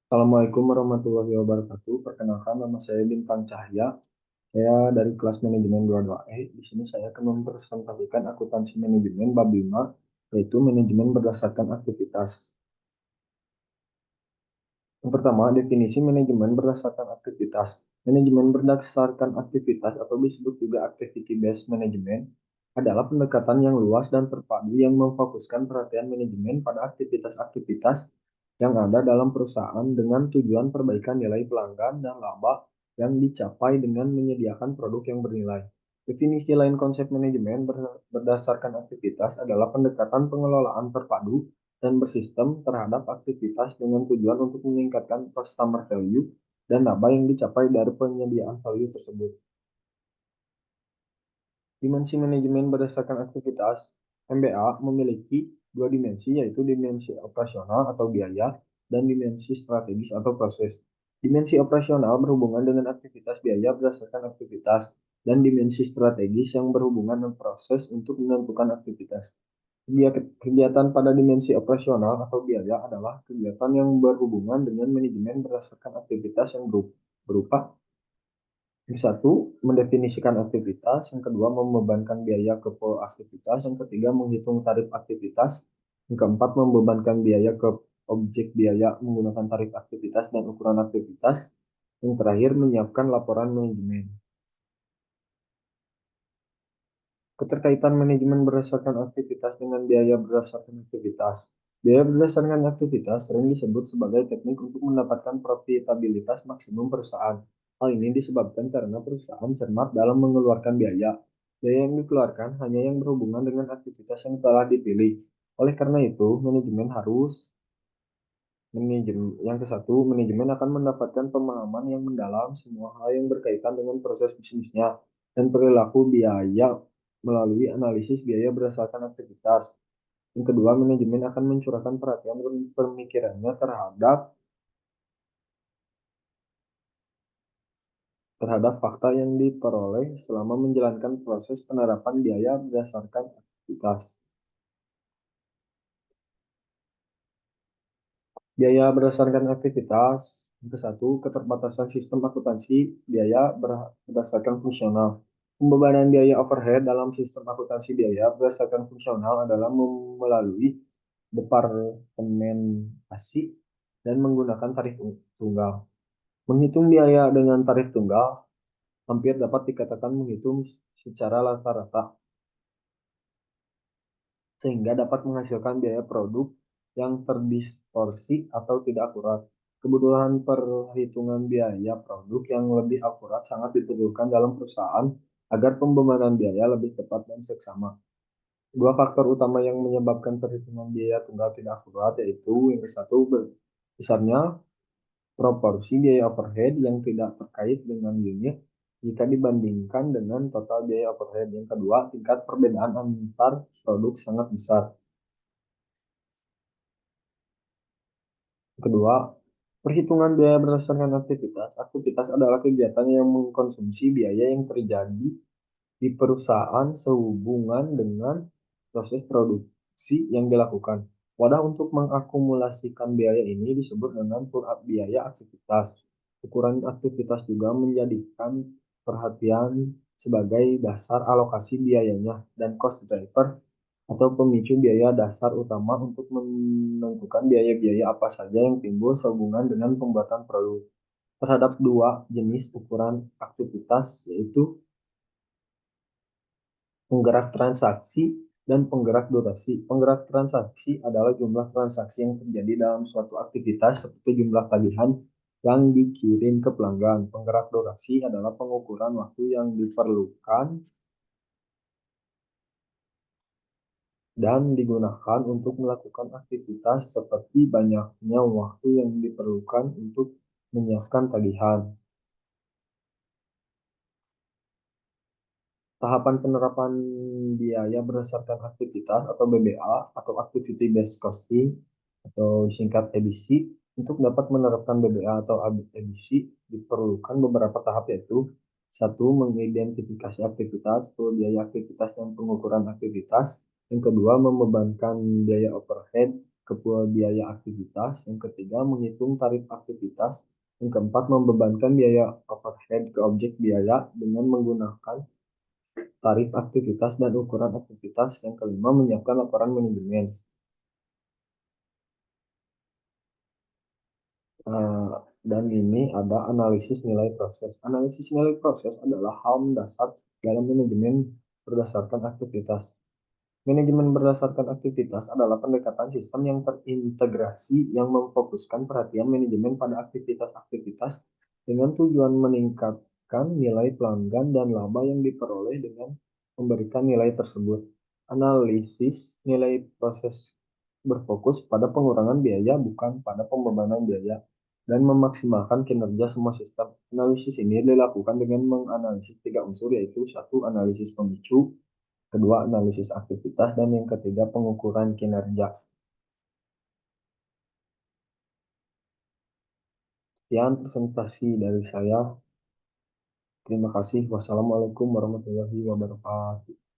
Assalamualaikum warahmatullahi wabarakatuh. Perkenalkan, nama saya Bintang Cahya. Saya dari kelas manajemen 22E. Di sini saya akan mempresentasikan akuntansi manajemen bab 5, yaitu manajemen berdasarkan aktivitas. Yang pertama, definisi manajemen berdasarkan aktivitas. Manajemen berdasarkan aktivitas atau disebut juga activity based management adalah pendekatan yang luas dan terpadu yang memfokuskan perhatian manajemen pada aktivitas-aktivitas yang ada dalam perusahaan dengan tujuan perbaikan nilai pelanggan dan laba yang dicapai dengan menyediakan produk yang bernilai. Definisi lain konsep manajemen berdasarkan aktivitas adalah pendekatan pengelolaan terpadu dan bersistem terhadap aktivitas dengan tujuan untuk meningkatkan customer value dan laba yang dicapai dari penyediaan value tersebut. Dimensi manajemen berdasarkan aktivitas MBA memiliki dua dimensi, yaitu dimensi operasional atau biaya dan dimensi strategis atau proses. Dimensi operasional berhubungan dengan aktivitas biaya berdasarkan aktivitas dan dimensi strategis yang berhubungan dengan proses untuk menentukan aktivitas. Kegiatan pada dimensi operasional atau biaya adalah kegiatan yang berhubungan dengan manajemen berdasarkan aktivitas yang berupa yang satu, mendefinisikan aktivitas. Yang kedua, membebankan biaya ke pool aktivitas. Yang ketiga, menghitung tarif aktivitas. Yang keempat, membebankan biaya ke objek biaya menggunakan tarif aktivitas dan ukuran aktivitas. Yang terakhir, menyiapkan laporan manajemen. Keterkaitan manajemen berdasarkan aktivitas dengan biaya berdasarkan aktivitas. Biaya berdasarkan aktivitas sering disebut sebagai teknik untuk mendapatkan profitabilitas maksimum perusahaan. Hal ini disebabkan karena perusahaan cermat dalam mengeluarkan biaya. Biaya yang dikeluarkan hanya yang berhubungan dengan aktivitas yang telah dipilih. Oleh karena itu, yang ke satu, manajemen akan mendapatkan pemahaman yang mendalam semua hal yang berkaitan dengan proses bisnisnya dan perilaku biaya melalui analisis biaya berdasarkan aktivitas. Yang kedua, manajemen akan mencurahkan perhatian dan pemikirannya terhadap fakta yang diperoleh selama menjalankan proses penerapan biaya berdasarkan aktivitas. Biaya berdasarkan aktivitas. Yang ke satu, keterbatasan sistem akuntansi biaya berdasarkan fungsional. Pembebanan biaya overhead dalam sistem akuntansi biaya berdasarkan fungsional adalah melalui departementasi dan menggunakan tarif tunggal. Menghitung biaya dengan tarif tunggal hampir dapat dikatakan menghitung secara rata-rata sehingga dapat menghasilkan biaya produk yang terdistorsi atau tidak akurat. Kebutuhan perhitungan biaya produk yang lebih akurat sangat diperlukan dalam perusahaan agar pembebanan biaya lebih tepat dan seksama. Dua faktor utama yang menyebabkan perhitungan biaya tunggal tidak akurat yaitu yang satu, besarnya proporsi biaya overhead yang tidak terkait dengan unit jika dibandingkan dengan total biaya overhead. Yang kedua, tingkat perbedaan antar produk sangat besar. Kedua, perhitungan biaya berdasarkan aktivitas. Aktivitas adalah kegiatan yang mengkonsumsi biaya yang terjadi di perusahaan sehubungan dengan proses produksi yang dilakukan. Wadah untuk mengakumulasikan biaya ini disebut dengan pool-up biaya aktivitas. Ukuran aktivitas juga menjadikan perhatian sebagai dasar alokasi biayanya dan cost driver atau pemicu biaya dasar utama untuk menentukan biaya-biaya apa saja yang timbul sehubungan dengan pembuatan produk. Terhadap dua jenis ukuran aktivitas, yaitu penggerak transaksi dan penggerak durasi. Penggerak transaksi adalah jumlah transaksi yang terjadi dalam suatu aktivitas seperti jumlah tagihan yang dikirim ke pelanggan. Penggerak durasi adalah pengukuran waktu yang diperlukan dan digunakan untuk melakukan aktivitas seperti banyaknya waktu yang diperlukan untuk menyiapkan tagihan. Tahapan penerapan biaya berdasarkan aktivitas atau BBA atau Activity Based Costing atau singkat EBC. Untuk dapat menerapkan BBA atau EBC diperlukan beberapa tahap, yaitu satu, mengidentifikasi aktivitas, biaya aktivitas dan pengukuran aktivitas. Yang kedua, membebankan biaya overhead biaya aktivitas. Yang ketiga, menghitung tarif aktivitas. Yang keempat, membebankan biaya overhead ke objek biaya dengan menggunakan tarif aktivitas dan ukuran aktivitas. Yang kelima, menyiapkan laporan manajemen. Eh, dan ini ada analisis nilai proses. Analisis nilai proses adalah hal mendasar dalam manajemen berdasarkan aktivitas. Manajemen berdasarkan aktivitas adalah pendekatan sistem yang terintegrasi yang memfokuskan perhatian manajemen pada aktivitas-aktivitas dengan tujuan meningkatkan nilai pelanggan dan laba yang diperoleh dengan memberikan nilai tersebut. Analisis nilai proses berfokus pada pengurangan biaya bukan pada pembebanan biaya dan memaksimalkan kinerja semua sistem. Analisis ini dilakukan dengan menganalisis tiga unsur yaitu satu analisis pemicu, kedua analisis aktivitas, dan yang ketiga pengukuran kinerja. Sekian presentasi dari saya. Terima kasih. Wassalamualaikum warahmatullahi wabarakatuh.